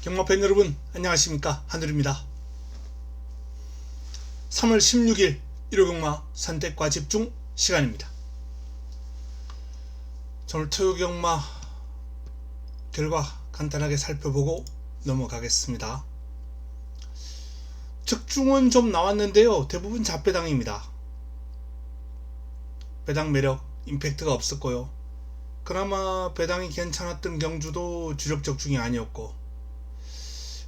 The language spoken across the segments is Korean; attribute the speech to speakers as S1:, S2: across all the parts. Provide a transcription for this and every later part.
S1: 경마팬 여러분 안녕하십니까, 한돌입니다. 3월 16일 일요경마 선택과 집중 시간입니다. 오늘 토요경마 결과 간단하게 살펴보고 넘어가겠습니다. 적중은 좀 나왔는데요, 대부분 잡배당입니다. 배당 매력 임팩트가 없었고요. 그나마 배당이 괜찮았던 경주도 주력 적중이 아니었고,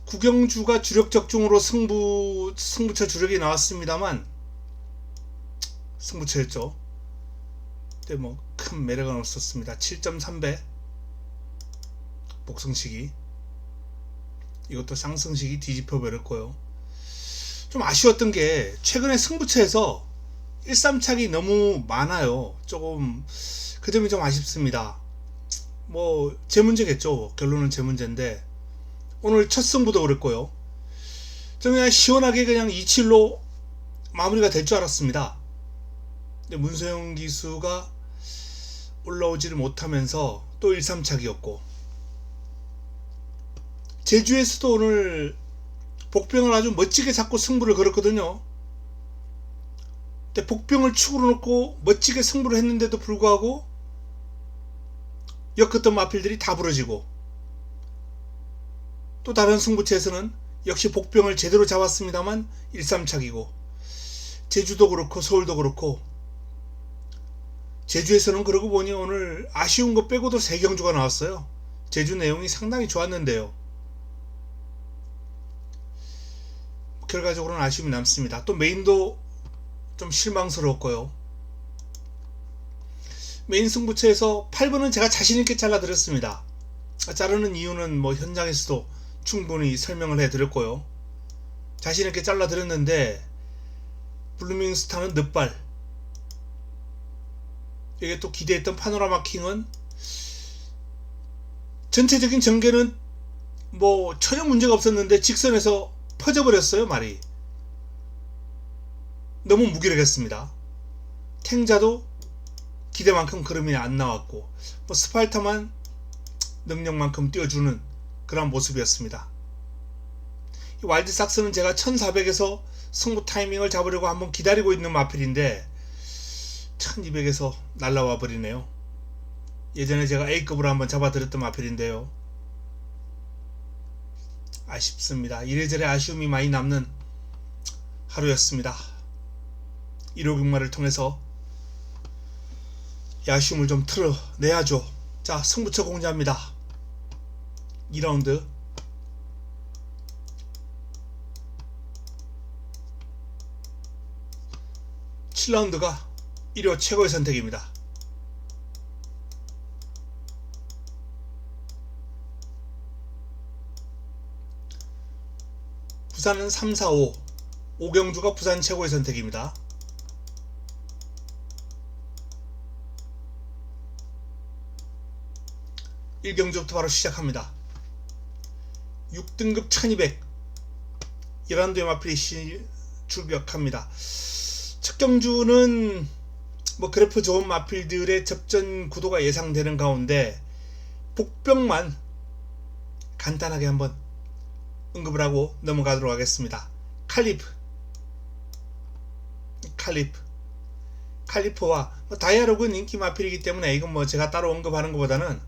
S1: 구경주가 주력 적중으로 승부처 주력이 나왔습니다만 승부처였죠. 근데 뭐 큰 매력은 없었습니다. 7.3배 복승식이, 이것도 상승식이 뒤집혀 버렸고요. 좀 아쉬웠던 게 최근에 승부처에서 1-3착이 너무 많아요. 조금 그 점이 좀 아쉽습니다. 뭐 제 문제겠죠. 결론은 제 문제인데, 오늘 첫 승부도 그랬고요. 저는 그냥 시원하게 그냥 2-7로 마무리가 될 줄 알았습니다. 근데 문서영 기수가 올라오지를 못하면서 또 1-3착이었고, 제주에서도 오늘 복병을 아주 멋지게 잡고 승부를 걸었거든요. 근데 복병을 축으로 놓고 멋지게 승부를 했는데도 불구하고 엮었던 마필들이 다 부러지고, 또 다른 승부처에서는 역시 복병을 제대로 잡았습니다만 1-3착이고, 제주도 그렇고 서울도 그렇고, 제주에서는 그러고 보니 오늘 아쉬운 거 빼고도 3경주가 나왔어요. 제주 내용이 상당히 좋았는데요. 결과적으로는 아쉬움이 남습니다. 또 메인도 좀 실망스러웠고요. 메인 승부처에서 8번은 제가 자신있게 잘라드렸습니다. 자르는 이유는 뭐 현장에서도 충분히 설명을 해드렸고요. 자신있게 잘라드렸는데 블루밍스타는 늦발, 이게 또 기대했던 파노라마 킹은 전체적인 전개는 뭐 전혀 문제가 없었는데 직선에서 퍼져버렸어요. 말이 너무 무기력했습니다. 탱자도 기대만큼 걸음이 안 나왔고, 뭐 스팔타만 능력만큼 띄워주는 그런 모습이었습니다. 이 와일드삭스는 제가 1400에서 승부 타이밍을 잡으려고 한번 기다리고 있는 마필인데 1200에서 날라와 버리네요. 예전에 제가 A급으로 한번 잡아드렸던 마필인데요. 아쉽습니다. 이래저래 아쉬움이 많이 남는 하루였습니다. 1호 경마를 통해서 이 아쉬움을 좀 털어내야죠. 자, 승부처 공개합니다. 2라운드 (7라운드가) 1호 최고의 선택입니다. 부산은 3, 4, 5. 오경주가 부산 최고의 선택입니다. (1경주부터) 바로 시작합니다. 6등급 1200 11도의 마필이 출격합니다. 첫 경주는 뭐 그래프 좋은 마필들의 접전 구도가 예상되는 가운데 복병만 간단하게 한번 언급을 하고 넘어가도록 하겠습니다. 칼리프와 뭐 다이아로그는 인기 마필이기 때문에 이건 뭐 제가 따로 언급하는 것보다는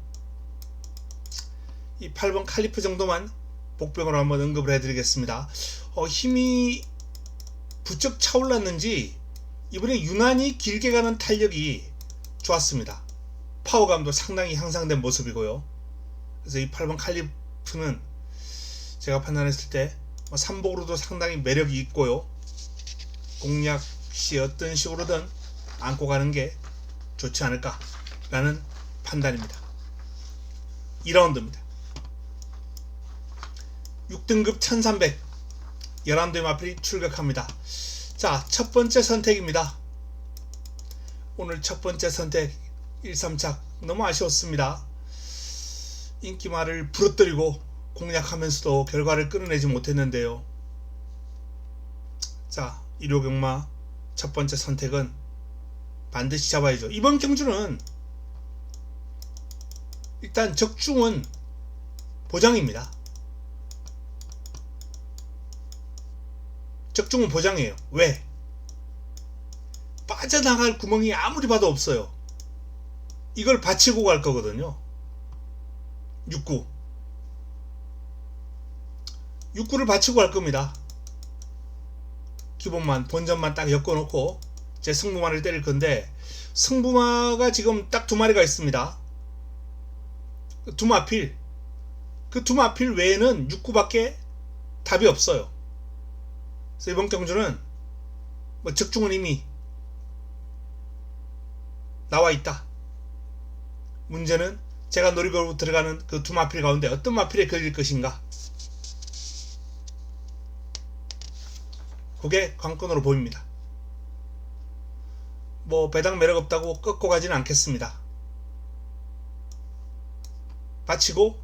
S1: 이 8번 칼리프 정도만 복병으로 한번 언급을 해드리겠습니다. 힘이 부쩍 차올랐는지 이번에 유난히 길게 가는 탄력이 좋았습니다. 파워감도 상당히 향상된 모습이고요. 그래서 이 8번 칼리프는 제가 판단했을 때 3복으로도 상당히 매력이 있고요. 공략 시 어떤 식으로든 안고 가는 게 좋지 않을까 라는 판단입니다. 2라운드입니다. 6등급 1300 11도의 마필이 출격합니다. 자, 첫 번째 선택입니다. 오늘 첫 번째 선택 1-3착 너무 아쉬웠습니다. 인기말을 부러뜨리고 공략하면서도 결과를 끌어내지 못했는데요. 자, 1호 경마 첫 번째 선택은 반드시 잡아야죠. 이번 경주는 일단 적중은 보장입니다. 적중은 보장이에요. 왜? 빠져나갈 구멍이 아무리 봐도 없어요. 이걸 받치고 갈 거거든요. 6구를 받치고 갈 겁니다. 기본만 본전만 딱 엮어놓고 제 승부마를 때릴 건데, 승부마가 지금 딱 두 마리가 있습니다. 두마필, 그 두마필 외에는 6구밖에 답이 없어요. 그래서 이번 경주는 뭐 적중은 이미 나와 있다. 문제는 제가 노리고 들어가는 그 두 마필 가운데 어떤 마필에 걸릴 것인가, 그게 관건으로 보입니다. 뭐 배당 매력 없다고 꺾고 가지는 않겠습니다. 받치고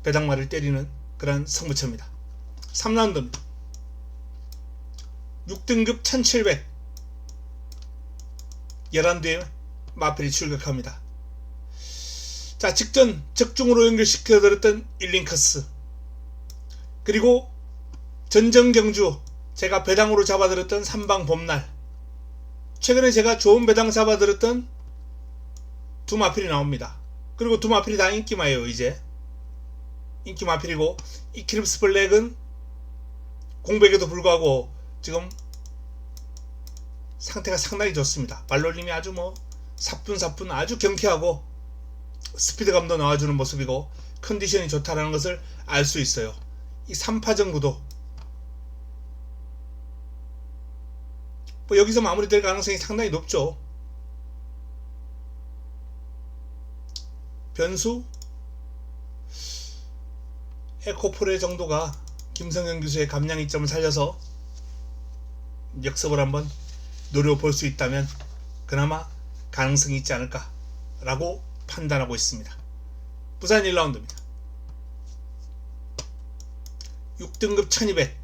S1: 배당말을 때리는 그런 승부처입니다. 3라운드입니다. 6등급 1700 11뒤에 마필이 출격합니다. 자, 직전 적중으로 연결시켜드렸던 일링커스, 그리고 전정경주 제가 배당으로 잡아드렸던 삼방 봄날, 최근에 제가 좋은 배당 잡아드렸던 두 마필이 나옵니다. 그리고 두 마필이 다 인기마예요. 이제 인기 마필이고, 이클립스 블랙은 공백에도 불구하고 지금 상태가 상당히 좋습니다. 발놀림이 아주 뭐 사뿐사뿐 아주 경쾌하고 스피드감도 나와주는 모습이고 컨디션이 좋다는 것을 알 수 있어요. 이 3파전 구도 뭐 여기서 마무리될 가능성이 상당히 높죠. 변수 에코프레 정도가 김성현 교수의 감량 이점을 살려서 역습을 한번 노려볼 수 있다면 그나마 가능성이 있지 않을까 라고 판단하고 있습니다. 부산 1라운드입니다. 6등급 1200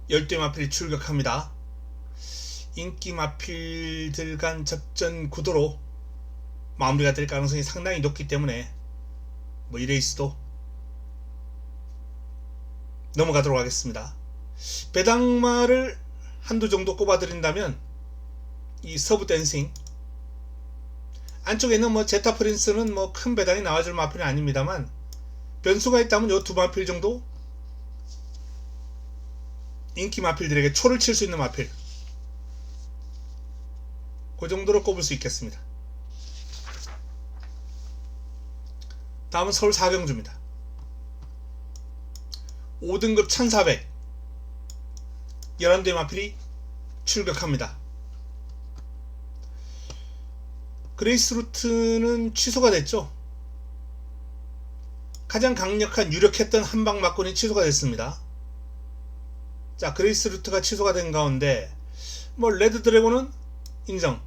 S1: 12 마필이 출격합니다. 인기 마필들 간 접전 구도로 마무리가 될 가능성이 상당히 높기 때문에 뭐 이 레이스도 넘어가도록 하겠습니다. 배당마를 한두 정도 꼽아드린다면 이 서브 댄싱 안쪽에 있는 뭐 제타 프린스는 뭐 큰 배당이 나와줄 마필은 아닙니다만, 변수가 있다면 요 두 마필 정도 인기 마필들에게 초를 칠 수 있는 마필, 그 정도로 꼽을 수 있겠습니다. 다음은 서울 4경주입니다. 5등급 1400 11대 마필이 출격합니다. 그레이스 루트는 취소가 됐죠. 가장 강력한 유력했던 한방 막군이 취소가 됐습니다. 자, 그레이스 루트가 취소가 된 가운데 뭐 레드 드래곤은 인정,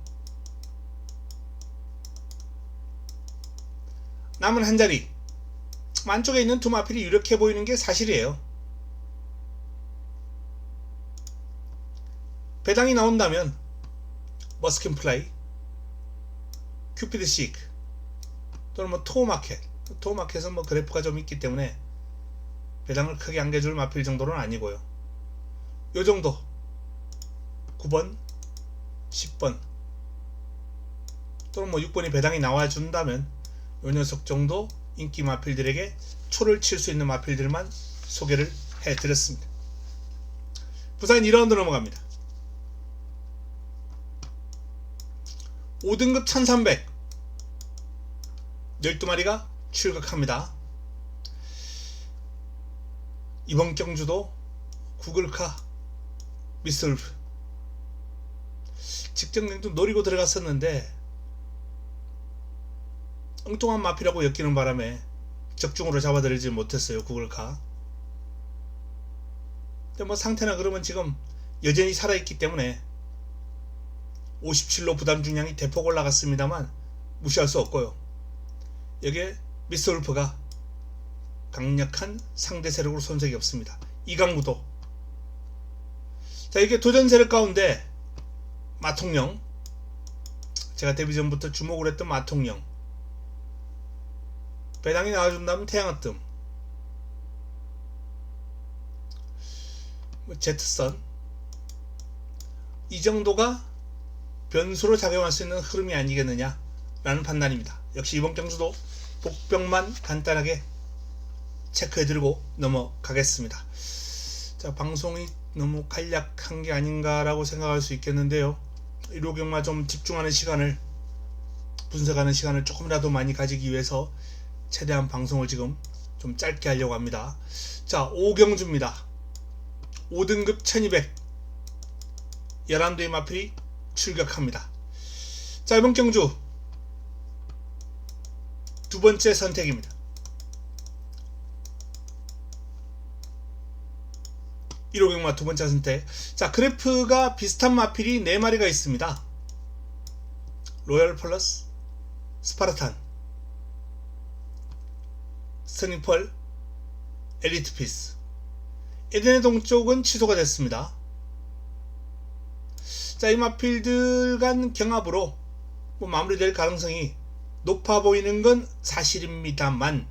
S1: 남은 한 자리 안쪽에 있는 두 마필이 유력해 보이는 게 사실이에요. 배당이 나온다면 머스킨 플라이, 큐피드 시크 또는 뭐 토마켓, 토마켓은 뭐 그래프가 좀 있기 때문에 배당을 크게 안겨줄 마필 정도는 아니고요. 요 정도 9번 10번 또는 뭐 6번이 배당이 나와준다면 요 녀석 정도 인기 마필들에게 초를 칠 수 있는 마필들만 소개를 해드렸습니다. 부산 2라운드 넘어갑니다. 5등급 1300 12마리가 출격합니다. 이번 경주도 구글카 미스울프 직전경도 노리고 들어갔었는데 엉뚱한 마필이라고 엮이는 바람에 적중으로 잡아들이지 못했어요. 구글카. 근데 뭐 상태나 그러면 지금 여전히 살아있기 때문에 57로 부담 중량이 대폭 올라갔습니다만 무시할 수 없고요. 여기에 미스울프가 강력한 상대 세력으로 손색이 없습니다. 이강무도. 자, 이게 도전 세력 가운데 마통령, 제가 데뷔 전부터 주목을 했던 마통령, 배당이 나와준다면 태양어뜸, 제트선 이 정도가 변수로 작용할 수 있는 흐름이 아니겠느냐 라는 판단입니다. 역시 이번 경주도 복병만 간단하게 체크해드리고 넘어가겠습니다. 자, 방송이 너무 간략한 게 아닌가라고 생각할 수 있겠는데요. 일요경마 좀 집중하는 시간을, 분석하는 시간을 조금이라도 많이 가지기 위해서 최대한 방송을 지금 좀 짧게 하려고 합니다. 자, 5경주입니다. 5등급 1200 11도의 마필이 출격합니다. 자, 이번 경주 두 번째 선택입니다. 1호경마 두 번째 선택. 자, 그래프가 비슷한 마필이 4마리가 있습니다. 로얄 플러스, 스파르탄, 스닝펄, 엘리트 피스. 에덴의 동쪽은 취소가 됐습니다. 자, 이 마필들 간 경합으로 마무리될 가능성이 높아 보이는 건 사실입니다만,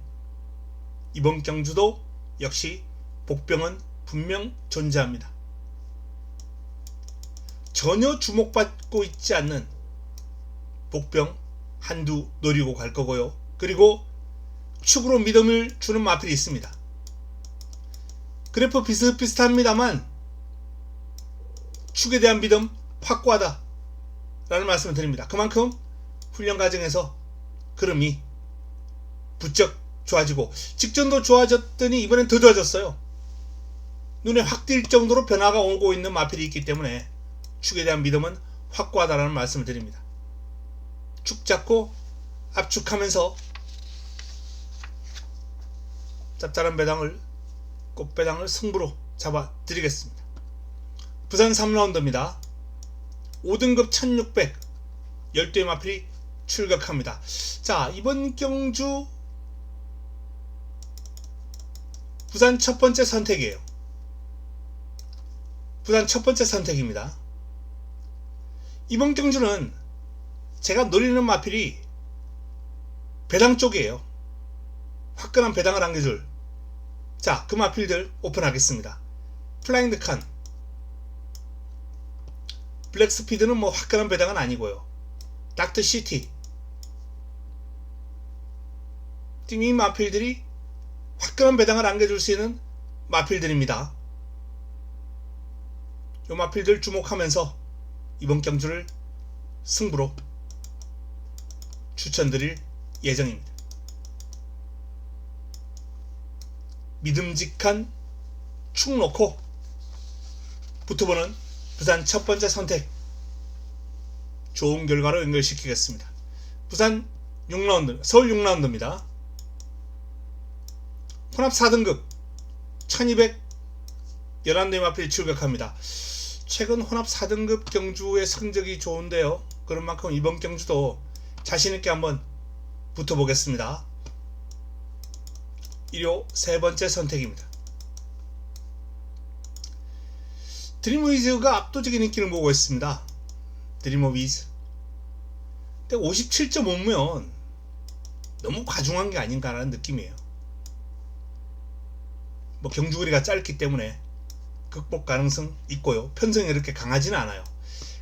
S1: 이번 경주도 역시 복병은 분명 존재합니다. 전혀 주목받고 있지 않는 복병 한두 노리고 갈 거고요. 그리고 축으로 믿음을 주는 마필이 있습니다. 그래프 비슷비슷합니다만 축에 대한 믿음 확고하다 라는 말씀을 드립니다. 그만큼 훈련 과정에서 흐름이 부쩍 좋아지고, 직전도 좋아졌더니 이번엔 더 좋아졌어요. 눈에 확 띌 정도로 변화가 오고 있는 마필이 있기 때문에 축에 대한 믿음은 확고하다라는 말씀을 드립니다. 축 잡고 압축하면서 짭짤한 배당을, 꽃배당을 승부로 잡아 드리겠습니다. 부산 3라운드입니다. 5등급 1600 12의 마필이 출격합니다. 자, 이번 경주 부산 첫 번째 선택이에요. 부산 첫 번째 선택입니다. 이번 경주는 제가 노리는 마필이 배당 쪽이에요. 화끈한 배당을 안겨줄, 자, 그 마필들 오픈하겠습니다. 플라잉드 칸, 블랙스피드는 뭐 화끈한 배당은 아니고요. 닥터 시티, 이 마필들이 화끈한 배당을 안겨줄 수 있는 마필들입니다. 이 마필들 주목하면서 이번 경주를 승부로 추천드릴 예정입니다. 믿음직한 축 놓고 붙어보는 부산 첫 번째 선택, 좋은 결과로 연결시키겠습니다. 부산 6라운드, 서울 6라운드입니다. 혼합 4등급 1200 11대 마필이 출격합니다. 최근 혼합 4등급 경주의 성적이 좋은데요. 그런 만큼 이번 경주도 자신있게 한번 붙어보겠습니다. 1호 세 번째 선택입니다. 드림위즈가 압도적인 인기를 모으고 있습니다. 드림위즈. 근데 57.5면 너무 과중한 게 아닌가라는 느낌이에요. 뭐 경주거리가 짧기 때문에 극복 가능성 있고요. 편성이 이렇게 강하지는 않아요.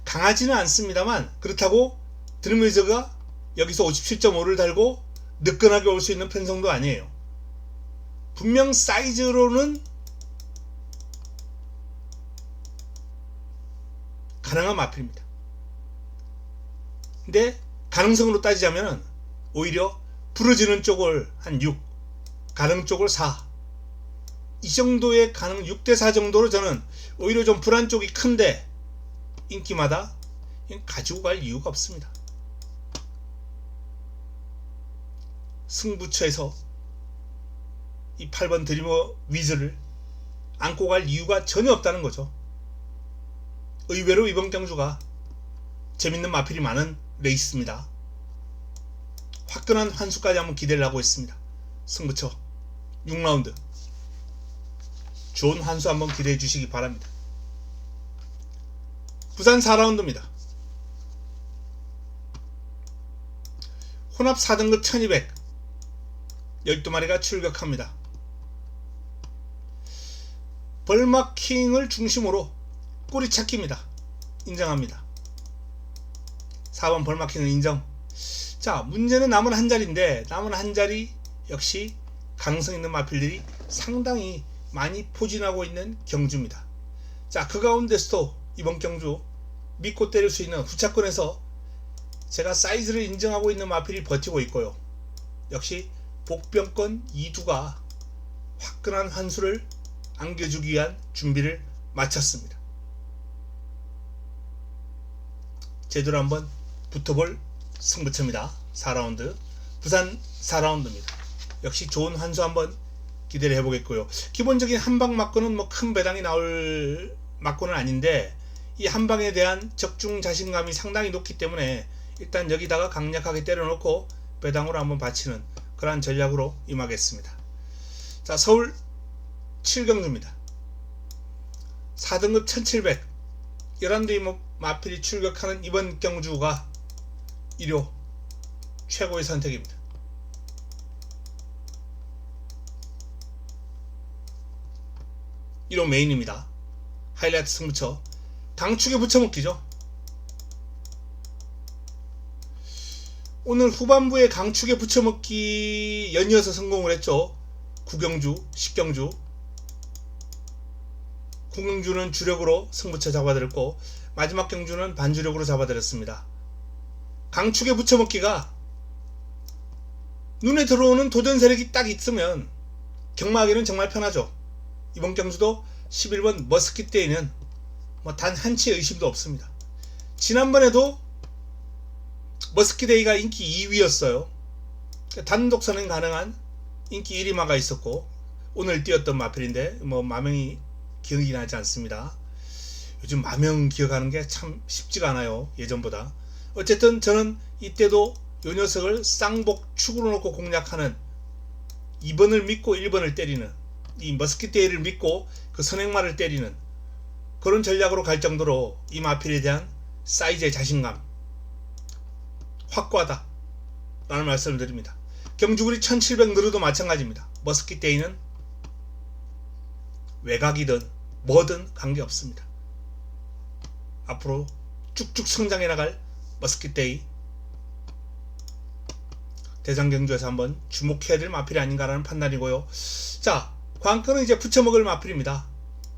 S1: 강하지는 않습니다만, 그렇다고 드림위즈가 여기서 57.5를 달고 느끈하게 올 수 있는 편성도 아니에요. 분명 사이즈로는 가능한 마필입니다. 근데 가능성으로 따지자면 오히려 부러지는 쪽을 한 6, 가능 쪽을 4, 이 정도의 가능 6대4 정도로 저는 오히려 좀 불안 쪽이 큰데 인기마다 가지고 갈 이유가 없습니다. 승부처에서 이 8번 드림위즈를 안고 갈 이유가 전혀 없다는 거죠. 의외로 이번 경주가 재밌는 마필이 많은 레이스입니다. 화끈한 환수까지 한번 기대를 하고 있습니다. 승부처 6라운드 좋은 환수 한번 기대해 주시기 바랍니다. 부산 4라운드입니다. 혼합 4등급 1200 12마리가 출격합니다. 벌마킹을 중심으로 꼬리찾기입니다. 인정합니다. 4번 벌마킹은 인정. 자, 문제는 남은 한 자리인데 남은 한 자리 역시 강성 있는 마필들이 상당히 많이 포진하고 있는 경주입니다. 자, 그 가운데서도 이번 경주 믿고 때릴 수 있는 후차권에서 제가 사이즈를 인정하고 있는 마필이 버티고 있고요. 역시 복병권 이두가 화끈한 환수를 안겨주기 위한 준비를 마쳤습니다. 제대로 한번 붙어볼 승부처입니다. 4라운드 부산 4라운드입니다. 역시 좋은 환수 한번 기대를 해보겠고요. 기본적인 한방 맞고는 뭐 큰 배당이 나올 맞고는 아닌데 이 한방에 대한 적중 자신감이 상당히 높기 때문에 일단 여기다가 강력하게 때려놓고 배당으로 한번 바치는 그러한 전략으로 임하겠습니다. 자, 서울 7경주입니다. 4등급 1700 11대 마필이 출격하는 이번 경주가 1호 최고의 선택입니다. (1호) 메인입니다. 하이라이트 승부처 강축에 붙여먹기죠. 오늘 후반부에 강축에 붙여먹기 연이어서 성공을 했죠. 9경주 10경주 9경주는 주력으로 승부처 잡아드렸고 마지막 경주는 반주력으로 잡아드렸습니다. 강축에 붙여먹기가 눈에 들어오는 도전 세력이 딱 있으면 경마하기는 정말 편하죠. 이번 경주도 11번 머스킷데이는 뭐 단 한치의 의심도 없습니다. 지난번에도 머스킷데이가 인기 2위였어요. 단독 선행 가능한 인기 1위마가 있었고 오늘 뛰었던 마필인데 뭐 마명이 기억이 나지 않습니다. 요즘 마명 기억하는 게 참 쉽지가 않아요. 예전보다. 어쨌든 저는 이때도 요 녀석을 쌍복 축으로 놓고 공략하는 2번을 믿고 1번을 때리는 이 머스킷데이를 믿고 그 선행마를 때리는 그런 전략으로 갈 정도로 이 마필에 대한 사이즈의 자신감 확고하다 라는 말씀을 드립니다. 경주구리 1700 느르도 마찬가지입니다. 머스킷데이는 외곽이든 뭐든 관계없습니다. 앞으로 쭉쭉 성장해 나갈 머스킷데이 대장경주에서 한번 주목해야 될 마필이 아닌가라는 판단이고요. 자, 관건은 이제 붙여먹을 마필입니다.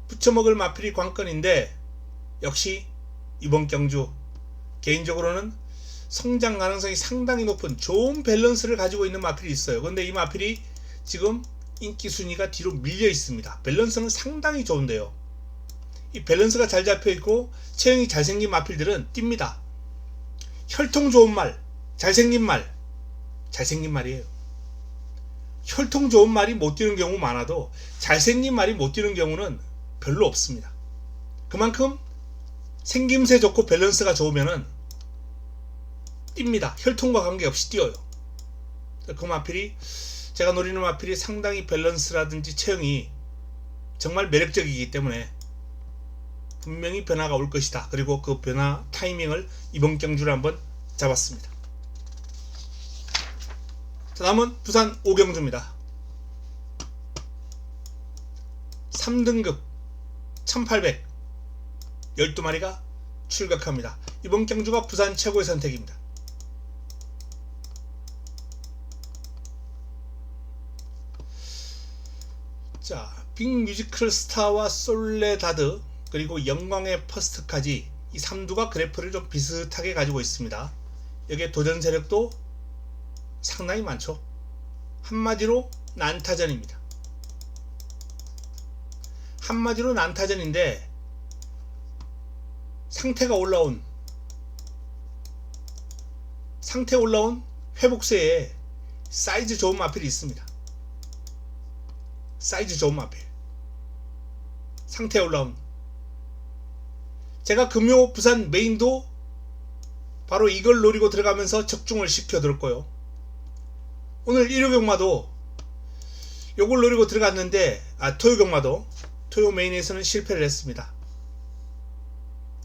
S1: 붙여먹을 마필이 관건인데 역시 이번 경주 개인적으로는 성장 가능성이 상당히 높은 좋은 밸런스를 가지고 있는 마필이 있어요. 그런데 이 마필이 지금 인기 순위가 뒤로 밀려 있습니다. 밸런스는 상당히 좋은데요. 이 밸런스가 잘 잡혀 있고 체형이 잘생긴 마필들은 뜁니다. 혈통 좋은 말, 잘생긴 말이에요. 혈통 좋은 말이 못 뛰는 경우 많아도 잘생긴 말이 못 뛰는 경우는 별로 없습니다. 그만큼 생김새 좋고 밸런스가 좋으면은 뜁니다. 혈통과 관계없이 뛰어요. 그 마필이 제가 노리는 마필이 상당히 밸런스라든지 체형이 정말 매력적이기 때문에 분명히 변화가 올 것이다. 그리고 그 변화 타이밍을 이번 경주를 한번 잡았습니다. 자, 다음은 부산 5경주입니다. 3등급 1800 12마리가 출격합니다. 이번 경주가 부산 최고의 선택입니다. 자, 빅뮤지컬 스타와 솔레다드 그리고 영광의 퍼스트까지 이 3두가 그래프를 좀 비슷하게 가지고 있습니다. 여기에 도전 세력도 상당히 많죠. 한마디로 난타전입니다. 한마디로 난타전인데 상태 올라온 회복세에 사이즈 좋은 마필이 있습니다. 사이즈 좋은 마필 상태 올라온 제가 금요 부산 메인도 바로 이걸 노리고 들어가면서 적중을 시켜둘 거요. 오늘 일요경마도 요걸 노리고 들어갔는데 토요경마도 토요 메인에서는 실패를 했습니다.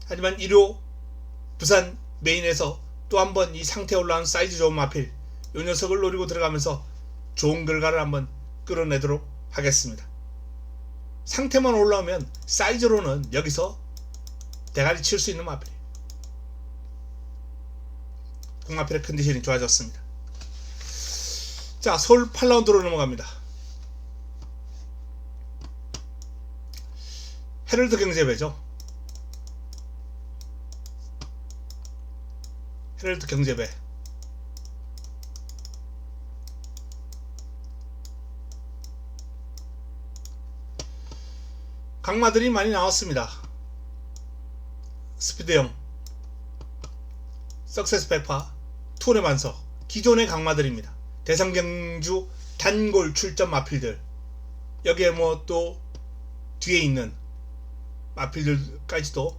S1: 하지만 일요 부산 메인에서 또 한번 이 상태 올라온 사이즈 좋은 마필 요 녀석을 노리고 들어가면서 좋은 결과를 한번 끌어내도록 하겠습니다. 상태만 올라오면 사이즈로는 여기서 대가리 칠 수 있는 마필이에요. 공마필의 컨디션이 좋아졌습니다. 자, 서울 8라운드로 넘어갑니다. 헤럴드 경제배죠. 헤럴드 경제배. 강마들이 많이 나왔습니다. 스피드형, 석세스 백파, 투혼의 반석, 기존의 강마들입니다. 대상경주 단골 출전 마필들, 여기에 뭐 또 뒤에 있는 마필들까지도,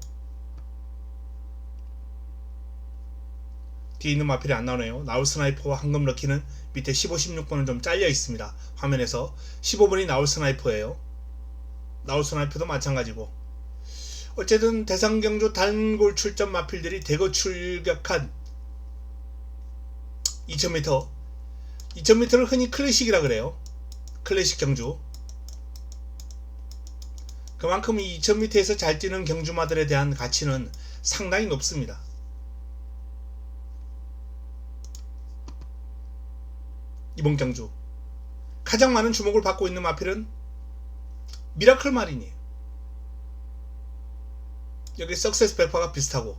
S1: 뒤에 있는 마필이 안 나오네요. 나울 스나이퍼와 황금 럭키는 밑에 15, 16번은 좀 잘려 있습니다. 화면에서 15번이 나울 스나이퍼예요. 나울 스나이퍼도 마찬가지고, 어쨌든 대상경주 단골 출전 마필들이 대거 출격한 2000m, 2000m를 흔히 클래식이라 그래요. 클래식 경주. 그만큼 이 2000m에서 잘 뛰는 경주마들에 대한 가치는 상당히 높습니다. 이번 경주 가장 많은 주목을 받고 있는 마필은 미라클 마린이에요. 여기 석세스 백파가 비슷하고,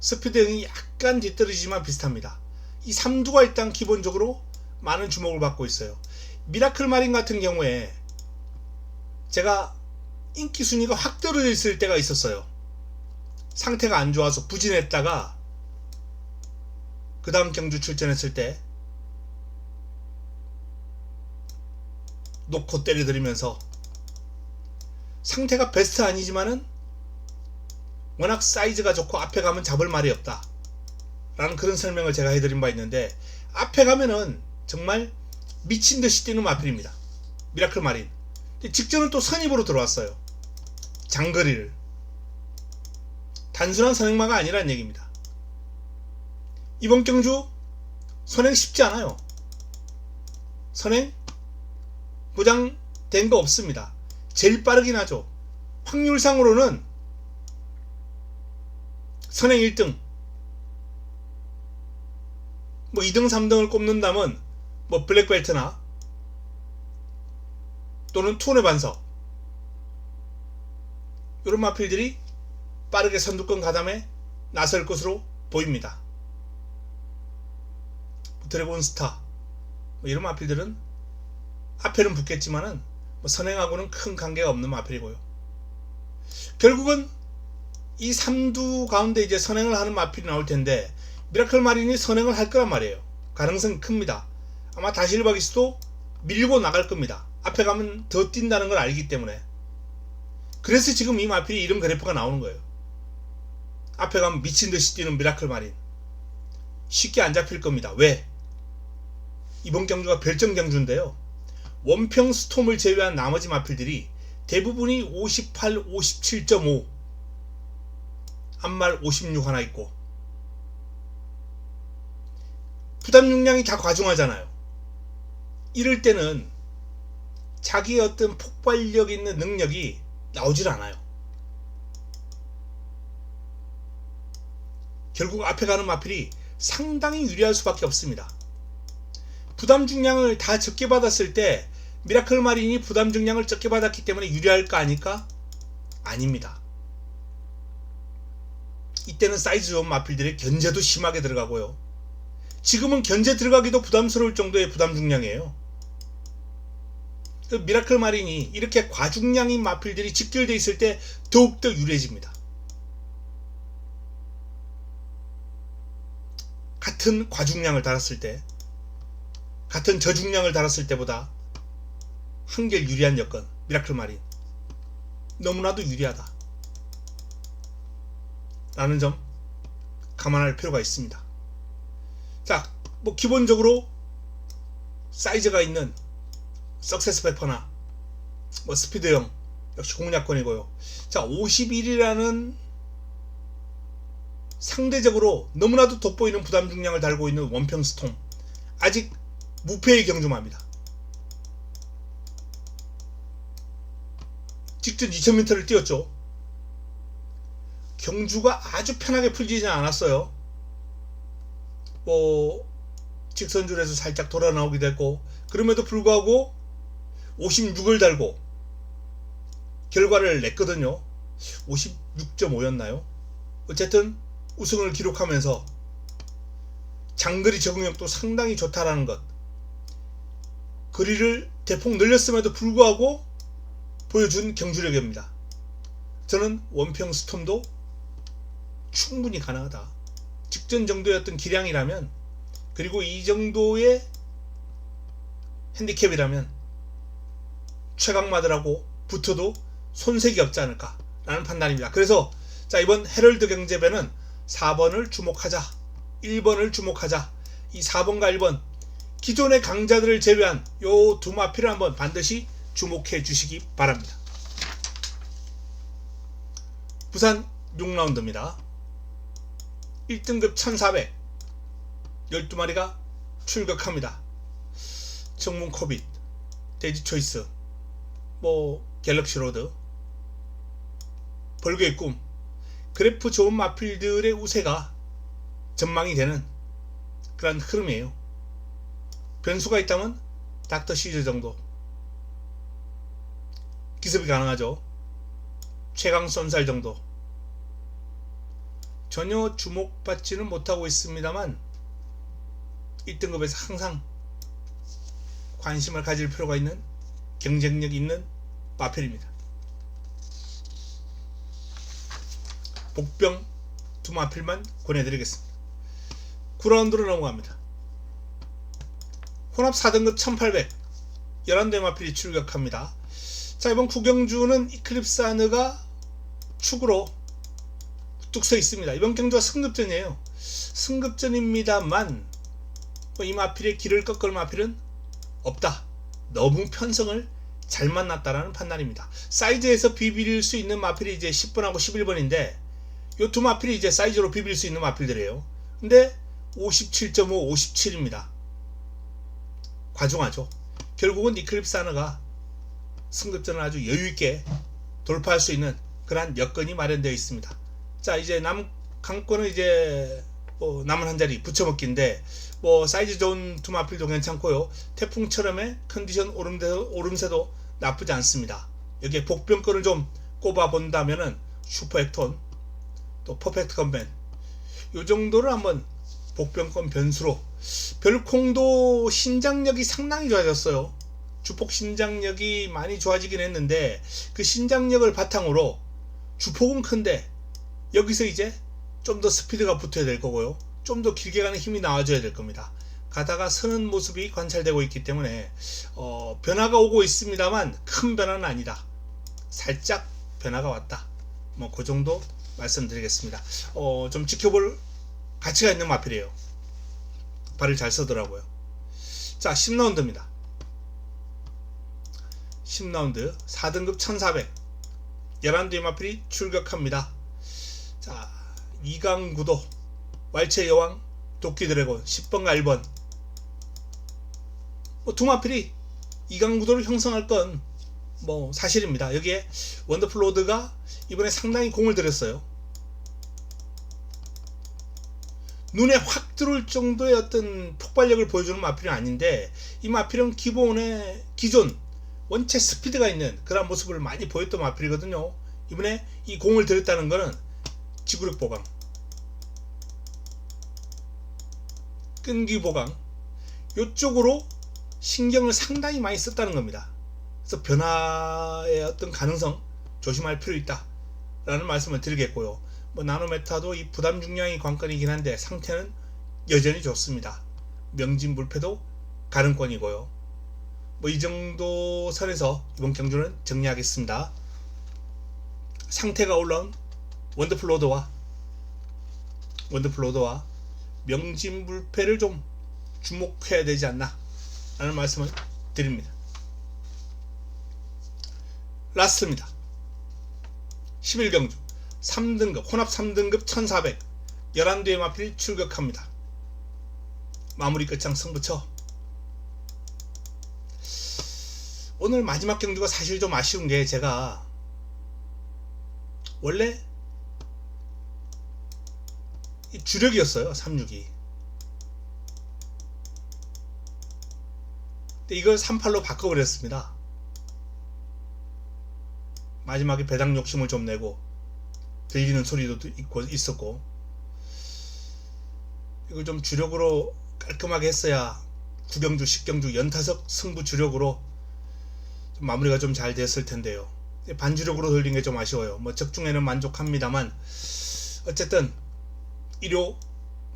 S1: 스피드형이 약간 뒤떨어지지만 비슷합니다. 이 3두가 일단 기본적으로 많은 주목을 받고 있어요. 미라클 마린 같은 경우에 제가 인기 순위가 확 떨어져 있을 때가 있었어요. 상태가 안 좋아서 부진했다가 그 다음 경주 출전했을 때 놓고 때려들이면서, 상태가 베스트 아니지만은 워낙 사이즈가 좋고 앞에 가면 잡을 말이 없다 라는 그런 설명을 제가 해드린 바 있는데, 앞에 가면은 정말 미친듯이 뛰는 마필입니다. 미라클 마린. 직전은 또 선입으로 들어왔어요. 장거리를. 단순한 선행마가 아니라는 얘기입니다. 이번 경주 선행 쉽지 않아요. 선행 보장된 거 없습니다. 제일 빠르긴 하죠. 확률상으로는 선행 1등, 뭐 2등 3등을 꼽는다면 뭐 블랙벨트나 또는 투혼의 반석, 이런 마필들이 빠르게 선두권 가담에 나설 것으로 보입니다. 드래곤 스타, 뭐 이런 마필들은 앞에는 붙겠지만은 뭐 선행하고는 큰 관계가 없는 마필이고요. 결국은 이 3두 가운데 이제 선행을 하는 마필이 나올 텐데, 미라클 마린이 선행을 할 거란 말이에요. 가능성이 큽니다. 아마 다실바기스도 밀고 나갈 겁니다. 앞에 가면 더 뛴다는 걸 알기 때문에. 그래서 지금 이 마필이 이런 그래프가 나오는 거예요. 앞에 가면 미친듯이 뛰는 미라클 마린. 쉽게 안 잡힐 겁니다. 왜? 이번 경주가 별점 경주인데요. 원평 스톰을 제외한 나머지 마필들이 대부분이 58, 57.5, 앞말 56 하나 있고, 부담 용량이 다 과중하잖아요. 이럴 때는 자기의 어떤 폭발력 있는 능력이 나오질 않아요. 결국 앞에 가는 마필이 상당히 유리할 수밖에 없습니다. 부담 중량을 다 적게 받았을 때 미라클 마린이 부담 중량을 적게 받았기 때문에 유리할까 아닐까? 아닙니다. 이때는 사이즈 좋은 마필들의 견제도 심하게 들어가고요. 지금은 견제 들어가기도 부담스러울 정도의 부담 중량이에요. 미라클 마린이 이렇게 과중량인 마필들이 직결되어 있을 때 더욱더 유리해집니다. 같은 과중량을 달았을 때, 같은 저중량을 달았을 때보다 한결 유리한 여건, 미라클 마린. 너무나도 유리하다 라는 점 감안할 필요가 있습니다. 자, 뭐 기본적으로 사이즈가 있는 석세스 백퍼나 뭐 스피드형 역시 공략권이고요. 자, 51이라는 상대적으로 너무나도 돋보이는 부담 중량을 달고 있는 원평 스톰, 아직 무패의 경주마입니다. 직전 2000m를 뛰었죠. 경주가 아주 편하게 풀리지 않았어요. 직선줄에서 살짝 돌아 나오기도 했고, 그럼에도 불구하고 56을 달고 결과를 냈거든요. 56.5였나요? 어쨌든 우승을 기록하면서 장거리 적응력도 상당히 좋다라는 것, 거리를 대폭 늘렸음에도 불구하고 보여준 경주력입니다. 저는 원평 스톰도 충분히 가능하다. 직전 정도였던 기량이라면, 그리고 이 정도의 핸디캡이라면 최강마들하고 붙어도 손색이 없지 않을까 라는 판단입니다. 그래서 자, 이번 헤럴드 경제배는 4번을 주목하자, 1번을 주목하자. 이 4번과 1번 기존의 강자들을 제외한 요 두 마필을 한번 반드시 주목해 주시기 바랍니다. 부산 6라운드입니다. 1등급 1400 12마리가 출격합니다. 정문 코빗, 데지 초이스, 갤럭시 로드, 벌교의 꿈, 그래프 좋은 마필들의 우세가 전망이 되는 그런 흐름이에요. 변수가 있다면 닥터 시즈 정도 기습이 가능하죠. 최강 쏜살 정도. 전혀 주목받지는 못하고 있습니다만 1등급에서 항상 관심을 가질 필요가 있는 경쟁력 있는 마필입니다. 복병 두 마필만 권해드리겠습니다. 9라운드로 넘어갑니다. 혼합 4등급 1800 11대 마필이 출격합니다. 자, 이번 구경주는 이클립스 하느가 축으로 뚝 서 있습니다. 이번 경주가 승급전이에요. 승급전입니다만 이 마필의 길을 꺾을 마필은 없다. 너무 편성을 잘 만났다라는 판단입니다. 사이즈에서 비빌 수 있는 마필이 이제 10번하고 11번인데 이 두 마필이 이제 사이즈로 비빌 수 있는 마필들이에요. 근데 57.5, 57입니다. 과중하죠. 결국은 이클립스 하나가 승급전을 아주 여유있게 돌파할 수 있는 그러한 여건이 마련되어 있습니다. 자, 이제 강권은 이제 남은 한 자리 붙여먹기인데 사이즈 좋은 두 마필도 괜찮고요. 태풍처럼의 컨디션 오름세도 나쁘지 않습니다. 여기에 복병권을 좀 꼽아 본다면은 슈퍼 액톤, 또 퍼펙트 건벤, 요 정도를 한번 복병권 변수로. 별콩도 신장력이 상당히 좋아졌어요. 주폭 신장력이 많이 좋아지긴 했는데 그 신장력을 바탕으로 주폭은 큰데 여기서 이제 좀 더 스피드가 붙어야 될 거고요. 좀 더 길게 가는 힘이 나와줘야 될 겁니다. 가다가 서는 모습이 관찰되고 있기 때문에 변화가 오고 있습니다만 큰 변화는 아니다. 살짝 변화가 왔다. 그 정도 말씀드리겠습니다. 좀 지켜볼 가치가 있는 마필이에요. 발을 잘 쓰더라고요. 자, 10라운드입니다. 10라운드 4등급 1400 11대의 마필이 출격합니다. 자, 이강구도, 왈체 여왕, 도끼 드래곤 10번과 1번 두 마필이 이강구도를 형성할 건 사실입니다. 여기에 원더풀 로드가 이번에 상당히 공을 들였어요. 눈에 확 들어올 정도의 어떤 폭발력을 보여주는 마필은 아닌데 이 마필은 기존 원체 스피드가 있는 그런 모습을 많이 보였던 마필이거든요. 이번에 이 공을 들였다는 것은 지구력 보강, 끈기 보강, 이쪽으로 신경을 상당히 많이 썼다는 겁니다. 그래서 변화의 어떤 가능성 조심할 필요 있다 라는 말씀을 드리겠고요. 나노메타도 이 부담 중량이 관건이긴 한데 상태는 여전히 좋습니다. 명진불패도 가능권이고요. 이 정도 선에서 이번 경주는 정리하겠습니다. 상태가 올라온 원더풀 로드와 명진불패를 좀 주목해야 되지 않나 라는 말씀을 드립니다. 라스트입니다. 11경주 3등급 혼합 3등급 1400 11대의 마필이 출격합니다. 마무리 끝장 승부처. 오늘 마지막 경주가 사실 좀 아쉬운 게 제가 원래 이 주력이었어요. 362. 근데 이걸 38로 바꿔버렸습니다. 마지막에 배당 욕심을 좀 내고 들리는 소리도 있었고, 이걸 좀 주력으로 깔끔하게 했어야 9경주, 10경주 연타석 승부 주력으로 좀 마무리가 좀 잘 됐을 텐데요. 반주력으로 돌린 게 좀 아쉬워요. 뭐 적중에는 만족합니다만, 어쨌든 일요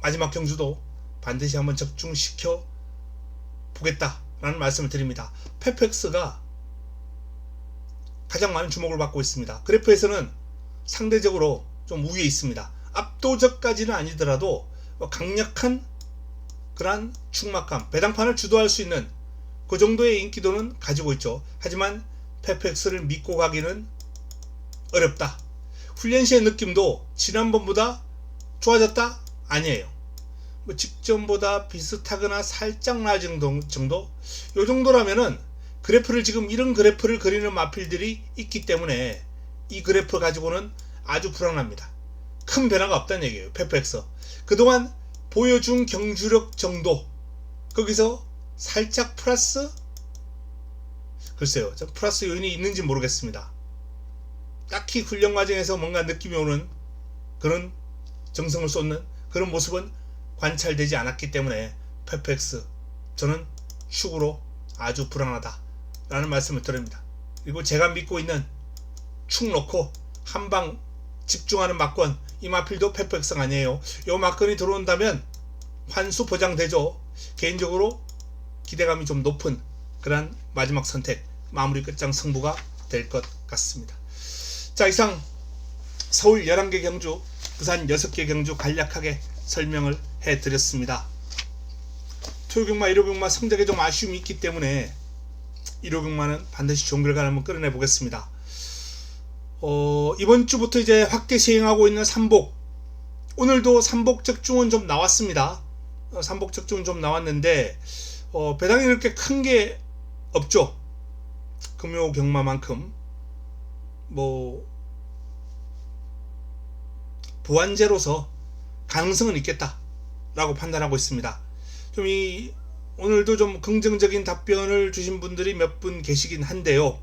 S1: 마지막 경주도 반드시 한번 적중시켜 보겠다라는 말씀을 드립니다. 페펙스가 가장 많은 주목을 받고 있습니다. 그래프에서는 상대적으로 좀 우위에 있습니다. 압도적까지는 아니더라도 강력한 그러한 축막감, 배당판을 주도할 수 있는 그 정도의 인기도는 가지고 있죠. 하지만 페펙스를 믿고 가기는 어렵다. 훈련 시의 느낌도 지난번보다 좋아졌다? 아니에요. 뭐 직전보다 비슷하거나 살짝 낮은 정도? 요 정도라면은 그래프를 지금 이런 그래프를 그리는 마필들이 있기 때문에 이 그래프 가지고는 아주 불안합니다. 큰 변화가 없다는 얘기예요. 페펙스. 그동안 보여준 경주력 정도, 거기서 살짝 플러스? 글쎄요. 플러스 요인이 있는지 모르겠습니다. 딱히 훈련 과정에서 뭔가 느낌이 오는 그런 정성을 쏟는 그런 모습은 관찰되지 않았기 때문에 페펙스, 저는 축으로 아주 불안하다 라는 말씀을 드립니다. 그리고 제가 믿고 있는 축 놓고 한방 집중하는 막권, 이 마필도 페펙스가 아니에요. 요 막권이 들어온다면 환수 보장되죠. 개인적으로 기대감이 좀 높은 그런 마지막 선택, 마무리 끝장 승부가 될 것 같습니다. 자, 이상 서울 11개 경주, 부산 6개 경주 간략하게 설명을 해드렸습니다. 토요경마, 일요경마 성적에 좀 아쉬움이 있기 때문에 일요경마는 반드시 좋은 결과를 한번 끌어내 보겠습니다. 이번 주부터 이제 확대 시행하고 있는 삼복, 오늘도 삼복 적중은 좀 나왔습니다. 삼복 적중은 좀 나왔는데 배당이 그렇게 큰 게 없죠. 금요 경마만큼 뭐 보완제로서 가능성은 있겠다 라고 판단하고 있습니다. 좀 오늘도 좀 긍정적인 답변을 주신 분들이 몇 분 계시긴 한데요,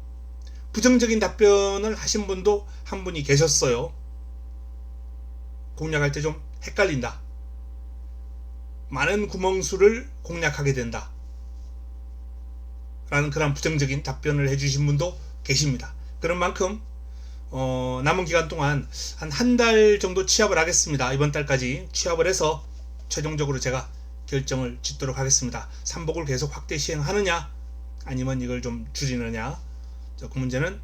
S1: 부정적인 답변을 하신 분도 한 분이 계셨어요. 공략할 때 좀 헷갈린다, 많은 구멍수를 공략하게 된다 라는 그런 부정적인 답변을 해주신 분도 계십니다. 그런 만큼 남은 기간 동안 한 달 정도 취합을 하겠습니다. 이번 달까지 취합을 해서 최종적으로 제가 결정을 짓도록 하겠습니다. 삼복을 계속 확대 시행하느냐 아니면 이걸 좀 줄이느냐, 그 문제는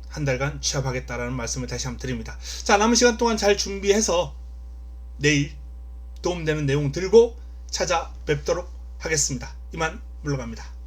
S1: 한 달간 취합하겠다라는 말씀을 다시 한번 드립니다. 자, 남은 시간 동안 잘 준비해서 내일 도움되는 내용 들고 찾아뵙도록 하겠습니다. 이만 물러갑니다.